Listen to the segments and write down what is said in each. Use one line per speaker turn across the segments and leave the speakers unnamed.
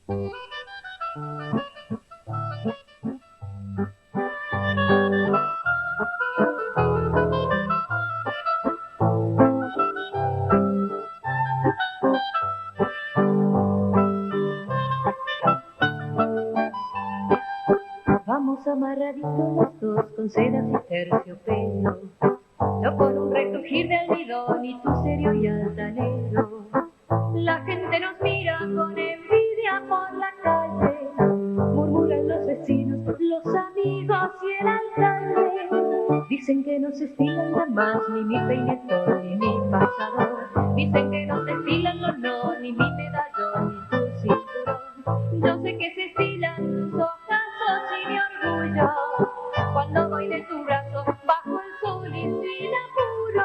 Vamos amarraditos los dos con sedas y terciopelo, yo con un recrujir de almidón y tú serio y altanero. La gente nos mira con envidia por la calle, murmuran los vecinos, los amigos y el alcalde. Dicen que no se estilan nada más ni mi peinetón ni mi pasador. Dicen que no se estilan los no, ni mi medallón ni tu cinturón. Yo sé que se estilan tus ojazos y mi orgullo cuando voy de tu brazo bajo el sol y sin apuro.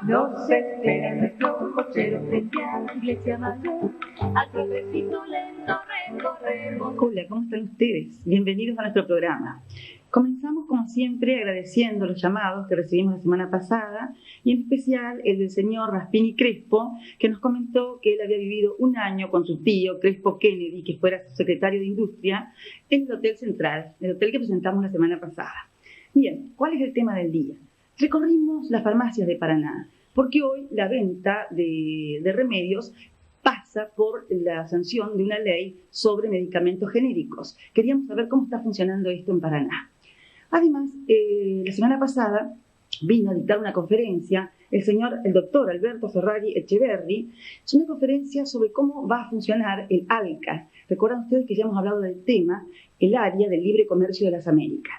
No se espera nuestro cochero frente a la iglesia mayor, al progresito lento recorremos.
Hola, ¿cómo están ustedes? Bienvenidos a nuestro programa. Comenzamos como siempre agradeciendo los llamados que recibimos la semana pasada y en especial el del señor Raspini Crespo, que nos comentó que él había vivido un año con su tío Crespo Kennedy, que fuera su secretario de Industria, en el Hotel Central, el hotel que presentamos la semana pasada. Bien, ¿cuál es el tema del día? Recorrimos las farmacias de Paraná, porque hoy la venta de remedios pasa por la sanción de una ley sobre medicamentos genéricos. Queríamos saber cómo está funcionando esto en Paraná. Además, la semana pasada vino a dictar una conferencia el doctor Alberto Ferrari Echeverri. Es una conferencia sobre cómo va a funcionar el ALCA. Recuerdan ustedes que ya hemos hablado del tema, el área del libre comercio de las Américas.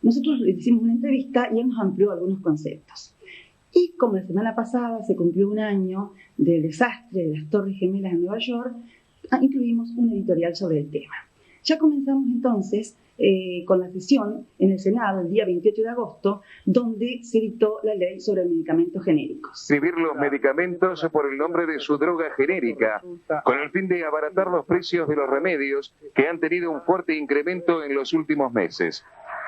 Nosotros le hicimos una entrevista y él nos amplió algunos conceptos. Y como la semana pasada se cumplió un año del desastre de las Torres Gemelas en Nueva York, incluimos un editorial sobre el tema. Ya comenzamos entonces con la sesión en el Senado el día 28 de agosto, donde se dictó la ley sobre medicamentos genéricos.
Escribir los medicamentos por el nombre de su droga genérica, con el fin de abaratar los precios de los remedios que han tenido un fuerte incremento en los últimos meses.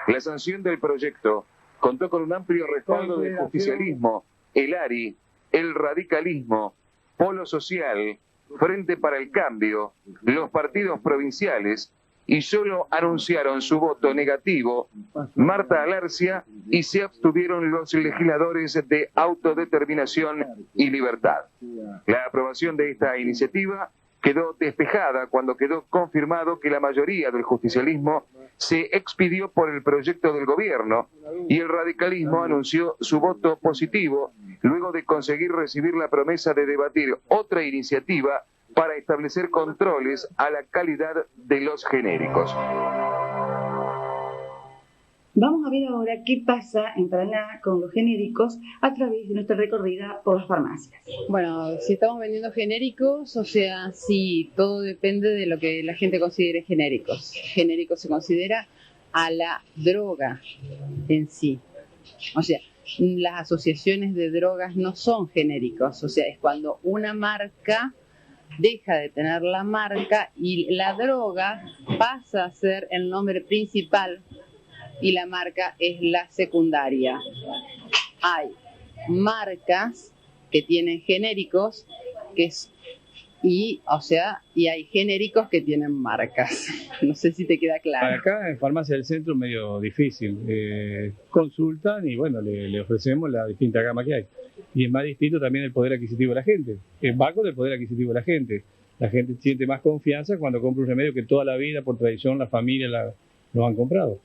La sanción del proyecto contó con un amplio respaldo del justicialismo, el ARI, el radicalismo, Polo Social, Frente para el Cambio, los partidos provinciales, y solo anunciaron su voto negativo Marta Alarcia y se abstuvieron los legisladores de Autodeterminación y Libertad. La aprobación de esta iniciativa quedó despejada cuando quedó confirmado que la mayoría del justicialismo se expidió por el proyecto del gobierno y el radicalismo anunció su voto positivo luego de conseguir recibir la promesa de debatir otra iniciativa para establecer controles a la calidad de los genéricos.
Vamos a ver ahora qué pasa en Paraná con los genéricos a través de nuestra recorrida por las farmacias.
Bueno, si estamos vendiendo genéricos, o sea, sí, todo depende de lo que la gente considere genéricos. Genérico se considera a la droga en sí. O sea, las asociaciones de drogas no son genéricos, o sea, es cuando una marca deja de tener la marca y la droga pasa a ser el nombre principal y la marca es la secundaria. Hay marcas que tienen genéricos y hay genéricicos que tienen marcas. No sé si te queda claro.
Acá en Farmacia del Centro es medio difícil. Consultan y bueno, le ofrecemos la distinta gama que hay. Y es más distinto también el poder adquisitivo de la gente. Va con el poder adquisitivo de la gente. La gente siente más confianza cuando compra un remedio que toda la vida, por tradición, la familia lo han comprado.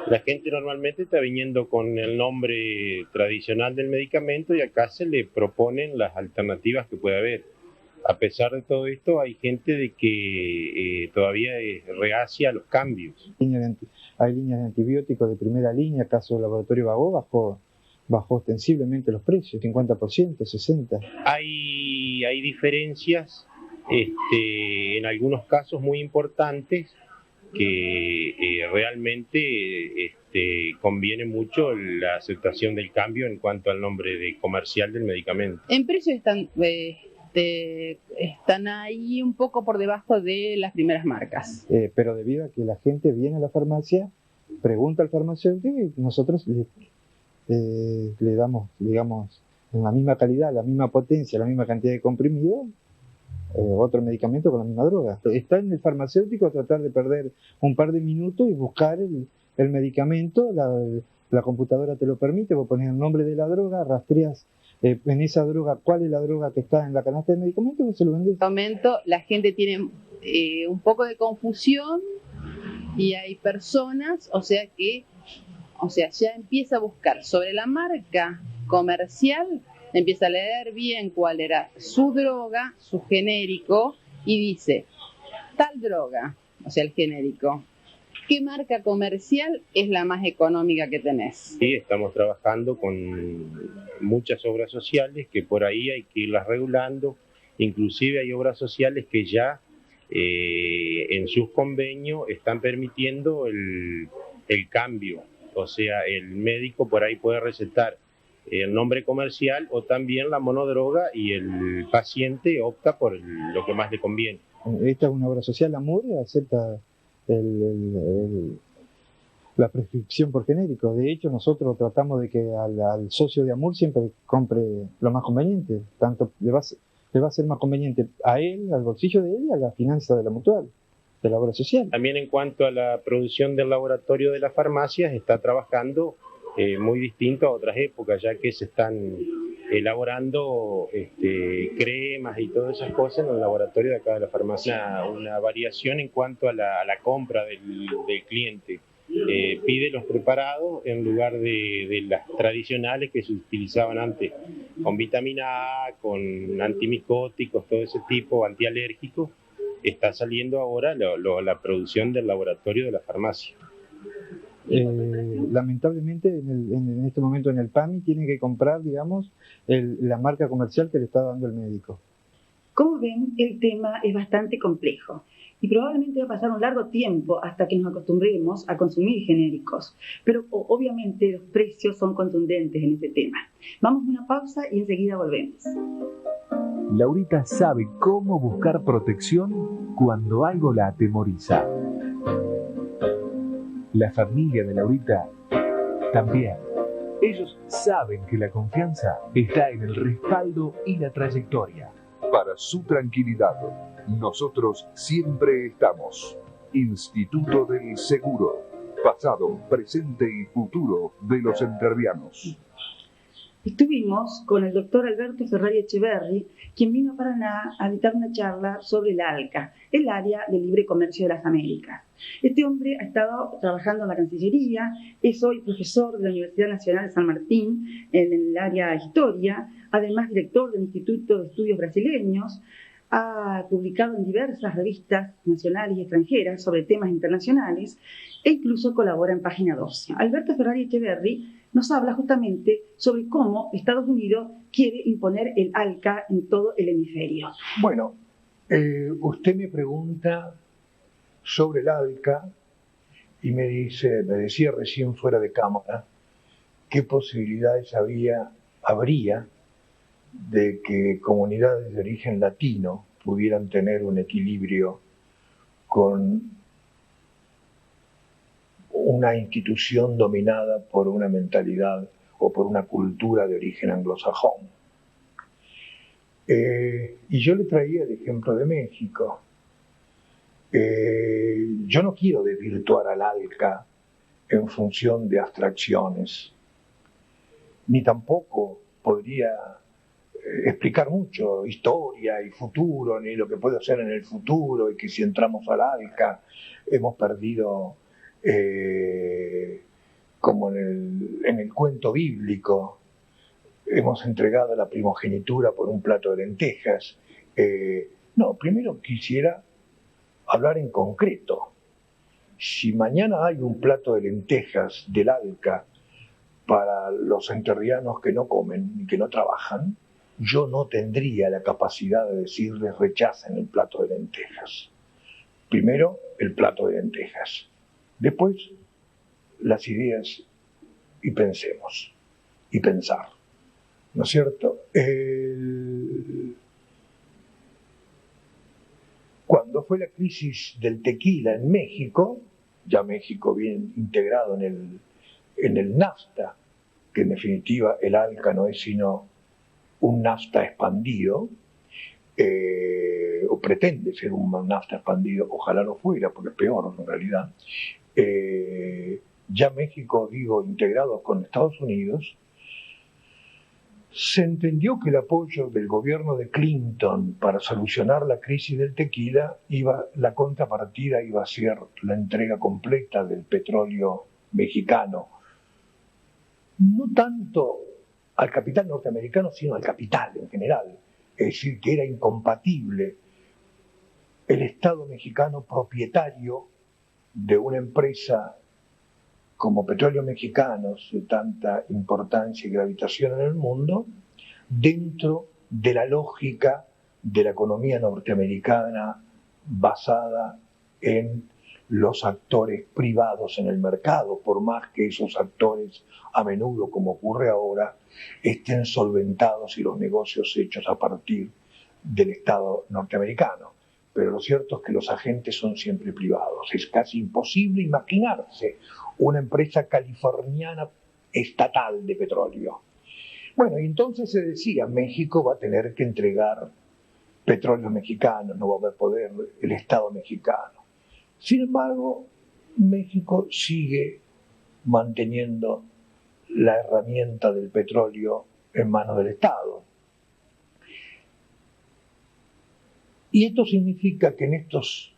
La gente normalmente está viniendo con el nombre tradicional del medicamento y acá se le proponen las alternativas que puede haber. A pesar de todo esto, hay gente de que todavía es reacia a los cambios.
Hay líneas de antibióticos de primera línea, caso del laboratorio Bagó bajó ostensiblemente los precios, 50%, 60%.
Hay diferencias en algunos casos muy importantes que realmente conviene mucho la aceptación del cambio en cuanto al nombre de comercial del medicamento.
En precios están ahí un poco por debajo de las primeras marcas.
Pero debido a que la gente viene a la farmacia, pregunta al farmacéutico y nosotros le damos, digamos, en la misma calidad, la misma potencia, la misma cantidad de comprimido, otro medicamento con la misma droga. Está en el farmacéutico tratar de perder un par de minutos y buscar el medicamento, la computadora te lo permite, vos pones el nombre de la droga, rastreas en esa droga cuál es la droga que está en la canasta de medicamentos y vos se lo vendés.
En este momento la gente tiene un poco de confusión y hay personas, ya empieza a buscar sobre la marca comercial, empieza a leer bien cuál era su droga, su genérico, y dice, tal droga, o sea, el genérico, ¿qué marca comercial es la más económica que tenés?
Sí, estamos trabajando con muchas obras sociales que por ahí hay que irlas regulando, inclusive hay obras sociales que ya en sus convenios están permitiendo el cambio, o sea, el médico por ahí puede recetar el nombre comercial o también la monodroga y el paciente opta por lo que más le conviene.
Esta es una obra social, AMUR acepta la prescripción por genérico. De hecho, nosotros tratamos de que al socio de AMUR siempre compre lo más conveniente, tanto le va a ser más conveniente a él, al bolsillo de él y a la finanza de la mutual, de la obra social.
También en cuanto a la producción del laboratorio de las farmacias, está trabajando muy distinto a otras épocas, ya que se están elaborando cremas y todas esas cosas en el laboratorio de acá de la farmacia. Una variación en cuanto a la compra del cliente. Pide los preparados en lugar de las tradicionales que se utilizaban antes, con vitamina A, con antimicóticos, todo ese tipo, antialérgicos. Está saliendo ahora la producción del laboratorio de la farmacia.
Lamentablemente en este momento en el PAMI tienen que comprar, digamos, la marca comercial que le está dando el médico.
Como ven, el tema es bastante complejo y probablemente va a pasar un largo tiempo hasta que nos acostumbremos a consumir genéricos, pero obviamente los precios son contundentes en este tema. Vamos a una pausa y enseguida volvemos.
Laurita sabe cómo buscar protección cuando algo la atemoriza. La familia de Laurita también. Ellos saben que la confianza está en el respaldo y la trayectoria.
Para su tranquilidad, nosotros siempre estamos. Instituto del Seguro. Pasado, presente y futuro de los entrerrianos.
Estuvimos con el doctor Alberto Ferrari Echeverri, quien vino a Paraná a dictar una charla sobre el ALCA, el Área de Libre Comercio de las Américas. Este hombre ha estado trabajando en la Cancillería, es hoy profesor de la Universidad Nacional de San Martín en el área de Historia, además director del Instituto de Estudios Brasileños, ha publicado en diversas revistas nacionales y extranjeras sobre temas internacionales e incluso colabora en Página 12. Alberto Ferrari Echeverri nos habla justamente sobre cómo Estados Unidos quiere imponer el ALCA en todo el hemisferio.
Bueno, usted me pregunta sobre el ALCA y me decía recién fuera de cámara qué posibilidades habría de que comunidades de origen latino pudieran tener un equilibrio con una institución dominada por una mentalidad o por una cultura de origen anglosajón. Y yo le traía el ejemplo de México. Yo no quiero desvirtuar al ALCA en función de abstracciones, ni tampoco podría explicar mucho historia y futuro, ni lo que puede hacer en el futuro, y que si entramos al ALCA hemos perdido, como en el cuento bíblico, hemos entregado la primogenitura por un plato de lentejas. No, primero quisiera hablar en concreto. Si mañana hay un plato de lentejas del ALCA para los entrerrianos que no comen y que no trabajan, yo no tendría la capacidad de decirles rechacen el plato de lentejas. Primero, el plato de lentejas. Después, las ideas y pensemos. Y pensar. ¿No es cierto? Cuando fue la crisis del tequila en México, ya México bien integrado en el NAFTA, que en definitiva el ALCA no es sino un NAFTA expandido, o pretende ser un NAFTA expandido, ojalá no fuera, porque es peor en realidad. Ya México, digo, integrado con Estados Unidos, se entendió que el apoyo del gobierno de Clinton para solucionar la crisis del tequila, la contrapartida iba a ser la entrega completa del petróleo mexicano, no tanto al capital norteamericano, sino al capital en general. Es decir, que era incompatible el Estado mexicano propietario de una empresa como Petróleos Mexicanos, de tanta importancia y gravitación en el mundo, dentro de la lógica de la economía norteamericana basada en los actores privados en el mercado, por más que esos actores, a menudo, como ocurre ahora, estén solventados y los negocios hechos a partir del Estado norteamericano. Pero lo cierto es que los agentes son siempre privados. Es casi imposible imaginarse una empresa californiana estatal de petróleo. Bueno, y entonces se decía, México va a tener que entregar petróleo mexicano, no va a haber poder el Estado mexicano. Sin embargo, México sigue manteniendo la herramienta del petróleo en manos del Estado. Y esto significa que en estos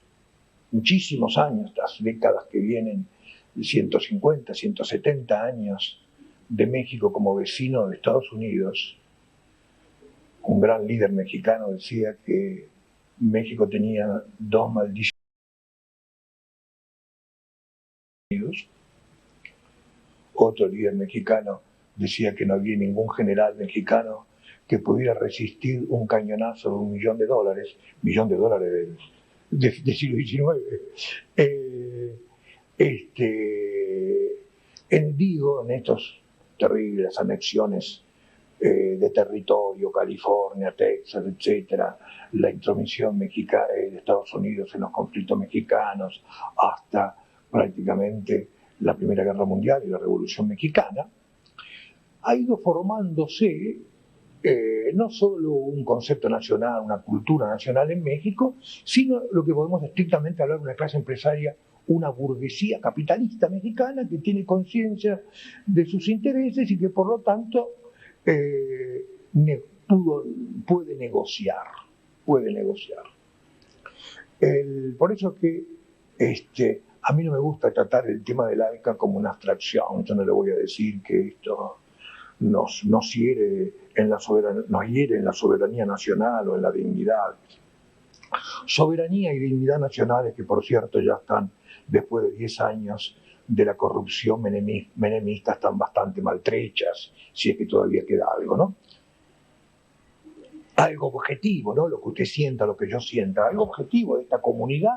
muchísimos años, las décadas que vienen, 150, 170 años de México como vecino de Estados Unidos, un gran líder mexicano decía que México tenía dos maldiciones. Otro líder mexicano decía que no había ningún general mexicano que pudiera resistir un cañonazo de $1 millón, del siglo XIX. En estas terribles anexiones de territorio, California, Texas, etcétera, la intromisión de Estados Unidos en los conflictos mexicanos, hasta prácticamente la Primera Guerra Mundial y la Revolución Mexicana, ha ido formándose no solo un concepto nacional, una cultura nacional en México, sino lo que podemos estrictamente hablar de una clase empresaria, una burguesía capitalista mexicana que tiene conciencia de sus intereses y que por lo tanto puede negociar. Por eso que a mí no me gusta tratar el tema del AICA como una abstracción. Yo no le voy a decir que esto nos hiere en la soberanía nacional o en la dignidad. Soberanía y dignidad nacionales que, por cierto, ya están, después de 10 años de la corrupción menemista, están bastante maltrechas, si es que todavía queda algo, ¿no? Algo objetivo, ¿no? Lo que usted sienta, lo que yo sienta, algo objetivo de esta comunidad,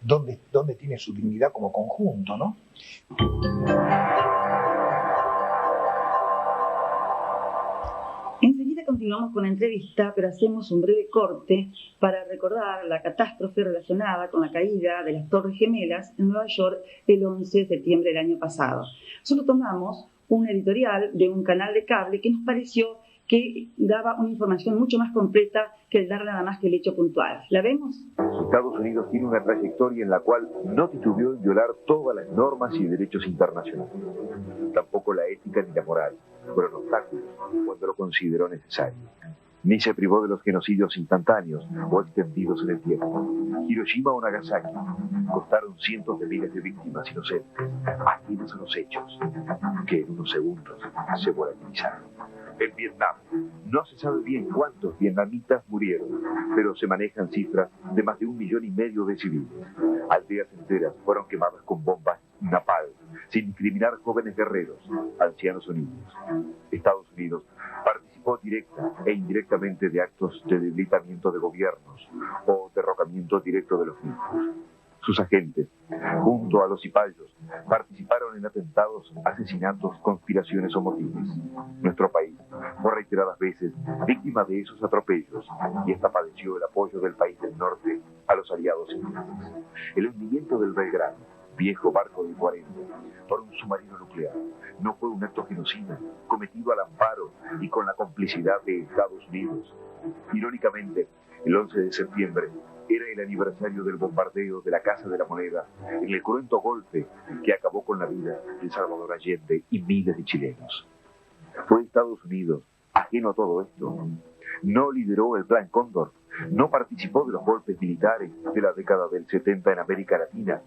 donde tiene su dignidad como conjunto, ¿no?
Enseguida continuamos con la entrevista, pero hacemos un breve corte para recordar la catástrofe relacionada con la caída de las Torres Gemelas en Nueva York el 11 de septiembre del año pasado. Solo tomamos un editorial de un canal de cable que nos pareció que daba una información mucho más completa que el dar nada más que el hecho puntual. ¿La vemos?
Estados Unidos tiene una trayectoria en la cual no titubeó en violar todas las normas y derechos internacionales. Tampoco la ética ni la moral fueron obstáculos cuando lo consideró necesario. Ni se privó de los genocidios instantáneos o extendidos en el tiempo. Hiroshima o Nagasaki costaron cientos de miles de víctimas inocentes, ajenas a los hechos, que en unos segundos se volatilizaron. En Vietnam, no se sabe bien cuántos vietnamitas murieron, pero se manejan cifras de más de 1,5 millones de civiles. Aldeas enteras fueron quemadas con bombas napalm, sin discriminar jóvenes guerreros, ancianos o niños. Estados Unidos participó directa e indirectamente de actos de debilitamiento de gobiernos o derrocamiento directo de los mismos. Sus agentes, junto a los cipayos, participaron en atentados, asesinatos, conspiraciones o motines. Nuestro país fue reiteradas veces víctima de esos atropellos y esta padeció el apoyo del país del norte a los aliados ingleses. El hundimiento del Belgrano
viejo barco de 40, por un submarino nuclear. No fue un acto genocida, cometido al amparo y con la complicidad de Estados Unidos. Irónicamente, el 11 de septiembre era el aniversario del bombardeo de la Casa de la Moneda en el cruento golpe que acabó con la vida de Salvador Allende y miles de chilenos. Fue Estados Unidos, ajeno a todo esto. No lideró el Plan Cóndor, no participó de los golpes militares de la década del 70 en América Latina.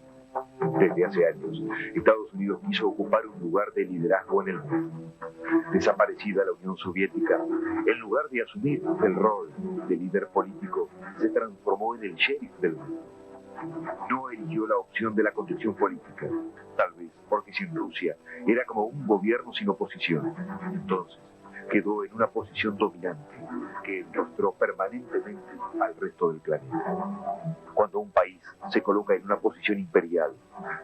Desde hace años, Estados Unidos quiso ocupar un lugar de liderazgo en el mundo. Desaparecida la Unión Soviética, en lugar de asumir el rol de líder político, se transformó en el sheriff del mundo. No eligió la opción de la conducción política, tal vez porque sin Rusia era como un gobierno sin oposición. Entonces, quedó en una posición dominante que enrostró permanentemente al resto del planeta. Cuando un país se coloca en una posición imperial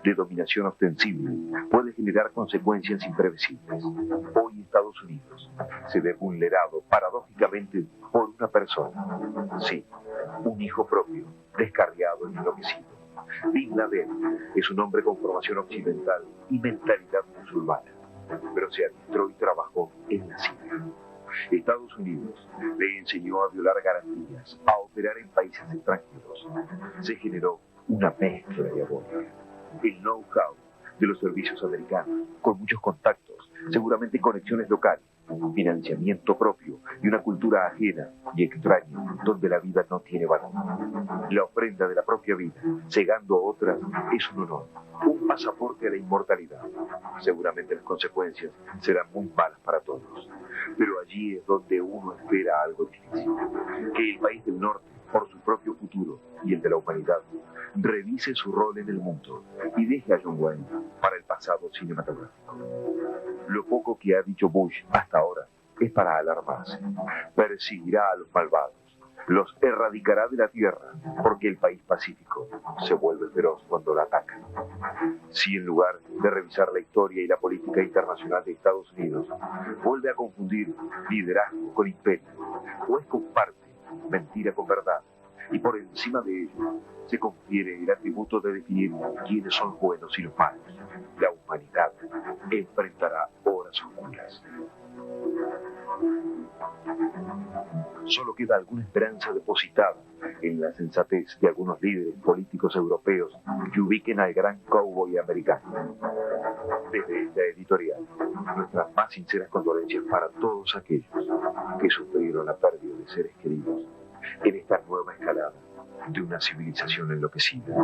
de dominación ostensible, puede generar consecuencias imprevisibles. Hoy Estados Unidos se ve vulnerado paradójicamente por una persona. Sí, un hijo propio, descarriado y enloquecido. Bin Laden es un hombre con formación occidental y mentalidad musulmana, pero se adiestró y trabajó en la CIA. Estados Unidos le enseñó a violar garantías, a operar en países extranjeros. Se generó una mezcla diabólica. El know-how de los servicios americanos, con muchos contactos, seguramente conexiones locales, financiamiento propio y una cultura ajena y extraña donde la vida no tiene valor. La ofrenda de la propia vida, cegando a otras, es un honor, un pasaporte a la inmortalidad. Seguramente las consecuencias serán muy malas para todos, pero allí es donde uno espera algo difícil, que el país del norte, por su propio futuro y el de la humanidad, revise su rol en el mundo y deje a John Wayne para el pasado cinematográfico. Lo poco que ha dicho Bush hasta ahora es para alarmarse. Perseguirá a los malvados, los erradicará de la tierra, porque el país pacífico se vuelve feroz cuando la atacan. Si en lugar de revisar la historia y la política internacional de Estados Unidos, vuelve a confundir liderazgo con imperio, o es comparte mentira con verdad, y por encima de ello se confiere el atributo de definir quiénes son buenos y los malos, la humanidad enfrentará horas oscuras. Solo queda alguna esperanza depositada en la sensatez de algunos líderes políticos europeos que ubiquen al gran cowboy americano. Desde esta editorial, nuestras más sinceras condolencias para todos aquellos que sufrieron la pérdida de seres queridos en esta nueva escalada de una civilización enloquecida.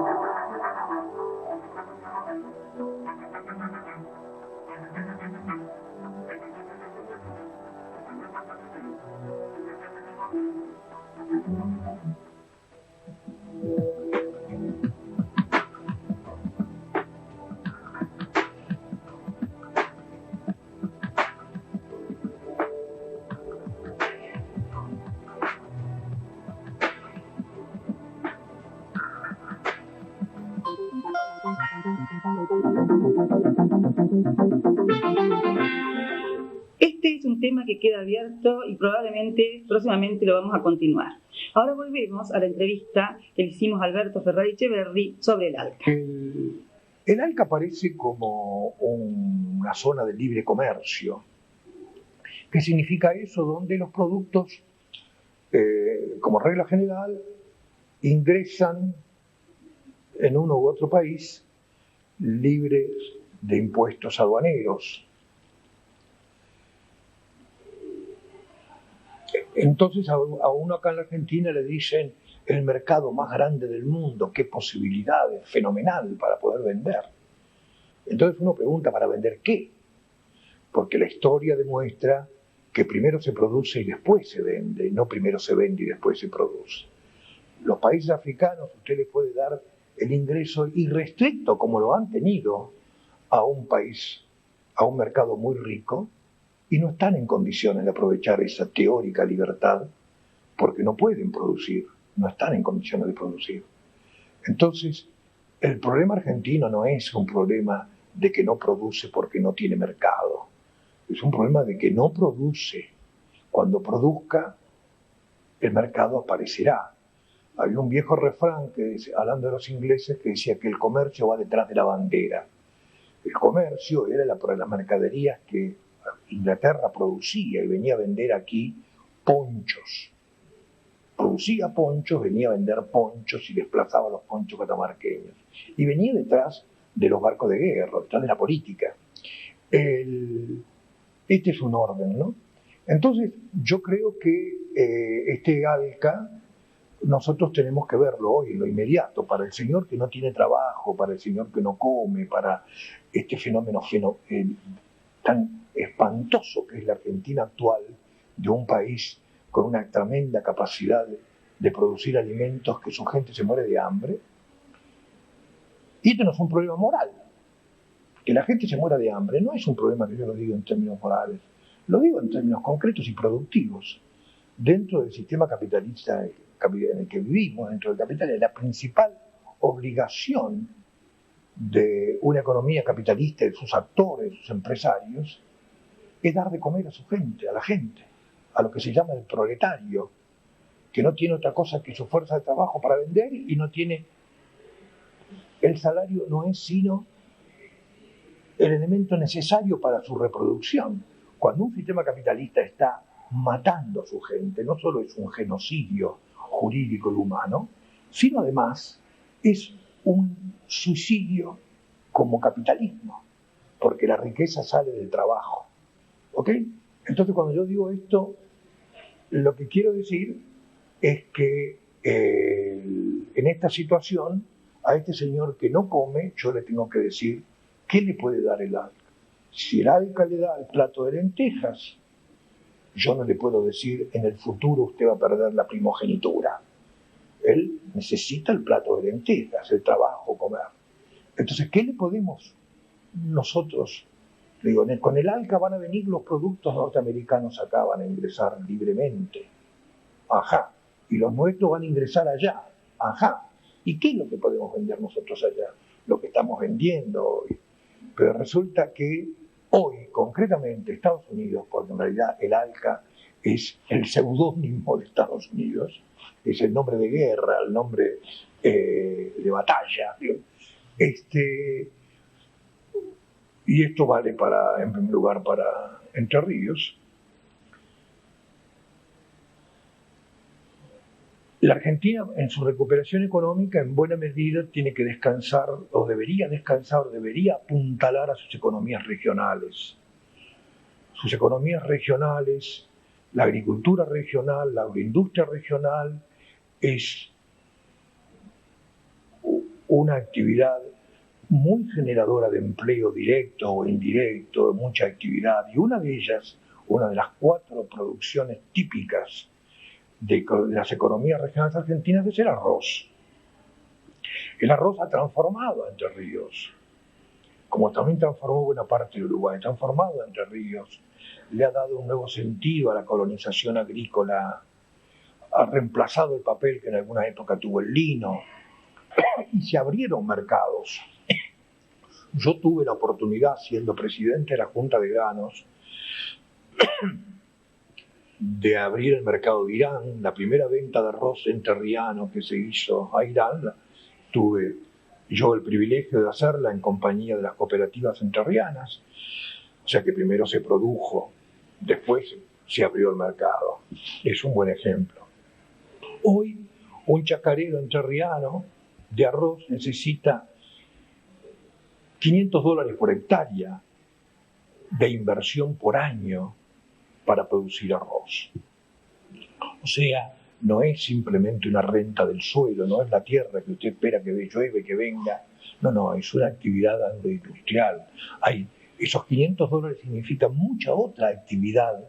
Este es un tema que queda abierto y probablemente próximamente lo vamos a continuar. Ahora volvemos a la entrevista que le hicimos a Alberto Ferrari Echeverri sobre el ALCA.
El ALCA aparece como una zona de libre comercio. ¿Qué significa eso? Donde los productos, como regla general, ingresan en uno u otro país libres de impuestos aduaneros. Entonces a uno acá en la Argentina le dicen el mercado más grande del mundo, qué posibilidades, fenomenal para poder vender. Entonces uno pregunta, ¿para vender qué? Porque la historia demuestra que primero se produce y después se vende, no primero se vende y después se produce. Los países africanos, usted les puede dar el ingreso irrestricto, como lo han tenido, a un país, a un mercado muy rico, y no están en condiciones de aprovechar esa teórica libertad porque no pueden producir, no están en condiciones de producir. Entonces, el problema argentino no es un problema de que no produce porque no tiene mercado, es un problema de que no produce. Cuando produzca, el mercado aparecerá. Había un viejo refrán, hablando de los ingleses, que decía que el comercio va detrás de la bandera. El comercio era las mercaderías que Inglaterra producía y venía a vender aquí ponchos. Producía ponchos, venía a vender ponchos y desplazaba los ponchos catamarqueños. Y venía detrás de los barcos de guerra, detrás de la política. Este es un orden, ¿no? Entonces, yo creo que este ALCA nosotros tenemos que verlo hoy, en lo inmediato, para el señor que no tiene trabajo, para el señor que no come, para este fenómeno tan espantoso que es la Argentina actual, de un país con una tremenda capacidad de producir alimentos, que su gente se muere de hambre. Y este no es un problema moral. Que la gente se muera de hambre no es un problema que yo lo digo en términos morales, lo digo en términos concretos y productivos. Dentro del sistema capitalista en el que vivimos, dentro del capital, la principal obligación de una economía capitalista, de sus actores, de sus empresarios, es dar de comer a su gente, a la gente, a lo que se llama el proletario, que no tiene otra cosa que su fuerza de trabajo para vender y no tiene... El salario no es sino el elemento necesario para su reproducción. Cuando un sistema capitalista está matando a su gente, no solo es un genocidio jurídico y humano, sino además es un suicidio como capitalismo, porque la riqueza sale del trabajo. ¿Ok? Entonces, cuando yo digo esto, lo que quiero decir es que en esta situación, a este señor que no come, yo le tengo que decir qué le puede dar el ALCA. Si el ALCA le da el plato de lentejas, yo no le puedo decir en el futuro usted va a perder la primogenitura. Él necesita el plato de lentejas, el trabajo, comer. Entonces, ¿qué le podemos nosotros? Digo, con el ALCA van a venir los productos norteamericanos acá, van a ingresar libremente. Ajá. Y los nuestros van a ingresar allá. Ajá. ¿Y qué es lo que podemos vender nosotros allá? Lo que estamos vendiendo hoy. Pero resulta que hoy, concretamente, Estados Unidos, porque en realidad el ALCA es el seudónimo de Estados Unidos, es el nombre de guerra, el nombre de batalla. Y esto vale en primer lugar para Entre Ríos. La Argentina, en su recuperación económica, en buena medida tiene que descansar, o debería apuntalar a sus economías regionales. Sus economías regionales, la agricultura regional, la agroindustria regional, es una actividad muy generadora de empleo directo o indirecto, de mucha actividad, y una de ellas, una de las 4 producciones típicas de las economías regionales argentinas, es el arroz. El arroz ha transformado a Entre Ríos, como también transformó buena parte de Uruguay, transformado a Entre Ríos, le ha dado un nuevo sentido a la colonización agrícola, ha reemplazado el papel que en alguna época tuvo el lino, y se abrieron mercados. Yo tuve la oportunidad, siendo presidente de la Junta de Granos, de abrir el mercado de Irán. La primera venta de arroz entrerriano que se hizo a Irán, tuve yo el privilegio de hacerla en compañía de las cooperativas entrerrianas. O sea que primero se produjo, después se abrió el mercado. Es un buen ejemplo. Hoy, un chacarero entrerriano de arroz necesita $500 por hectárea de inversión por año para producir arroz. O sea, no es simplemente una renta del suelo, no es la tierra que usted espera que llueve, que venga. No, es una actividad agroindustrial. Esos $500 significan mucha otra actividad,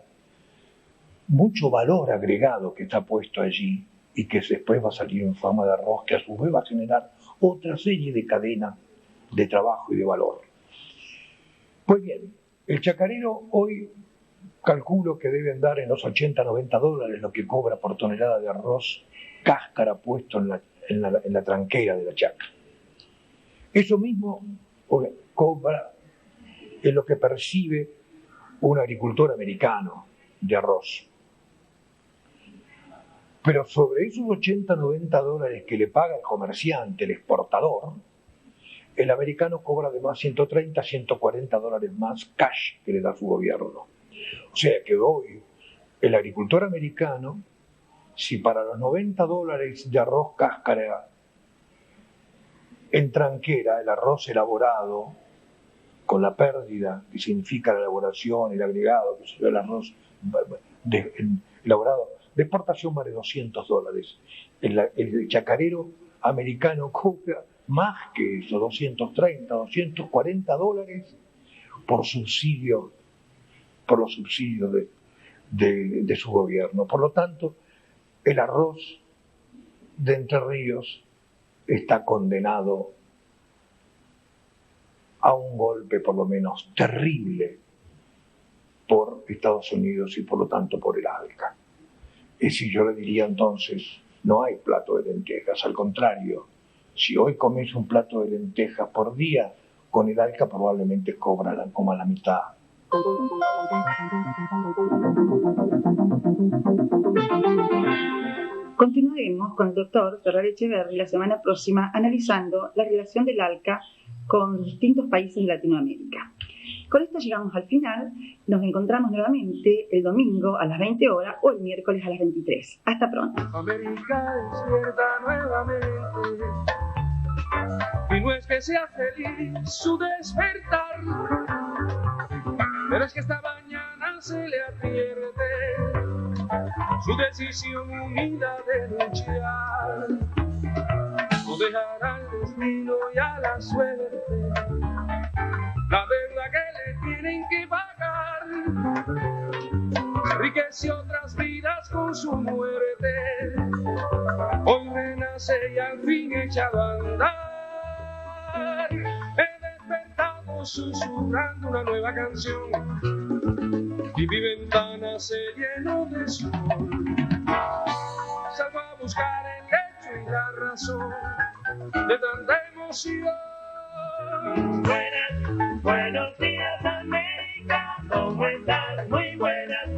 mucho valor agregado que está puesto allí y que después va a salir en forma de arroz, que a su vez va a generar otra serie de cadenas de trabajo y de valor. Pues bien, el chacarero hoy calculo que debe andar en los $80-90 lo que cobra por tonelada de arroz cáscara puesto en la tranquera de la chacra. Eso mismo cobra es lo que percibe un agricultor americano de arroz. Pero sobre esos 80, 90 dólares que le paga el comerciante, el exportador, el americano cobra además 130, 140 dólares más cash que le da su gobierno. O sea que hoy el agricultor americano, si para los 90 dólares de arroz cáscara en tranquera, el arroz elaborado, con la pérdida que significa la elaboración, el agregado, que es el arroz elaborado, de exportación vale 200 dólares. El chacarero americano cobra más que eso, 230, 240 dólares por los subsidios de su gobierno. Por lo tanto, el arroz de Entre Ríos está condenado a un golpe por lo menos terrible por Estados Unidos y por lo tanto por el ALCA. Y si yo le diría entonces, no hay plato de lentejas, al contrario, si hoy comes un plato de lentejas por día, con el ALCA probablemente coma la mitad.
Continuaremos con el doctor Ferrer Echeverri la semana próxima analizando la relación del ALCA con los distintos países de Latinoamérica. Con esto llegamos al final. Nos encontramos nuevamente el domingo a las 20 horas o el miércoles a las 23. Hasta pronto.
América despierta nuevamente y no es que sea feliz su despertar, pero es que esta mañana se le advierte su decisión unida de luchar. No dejará al destino y a la suerte la deuda que le tienen que pagar. Enriqueció otras vidas con su muerte, hoy renace y al fin echado a andar. He despertado susurrando una nueva canción y mi ventana se llenó de sol. Salgo a buscar el hecho y la razón de tanta emoción. Buenos días América, ¿cómo estás? Muy buenas.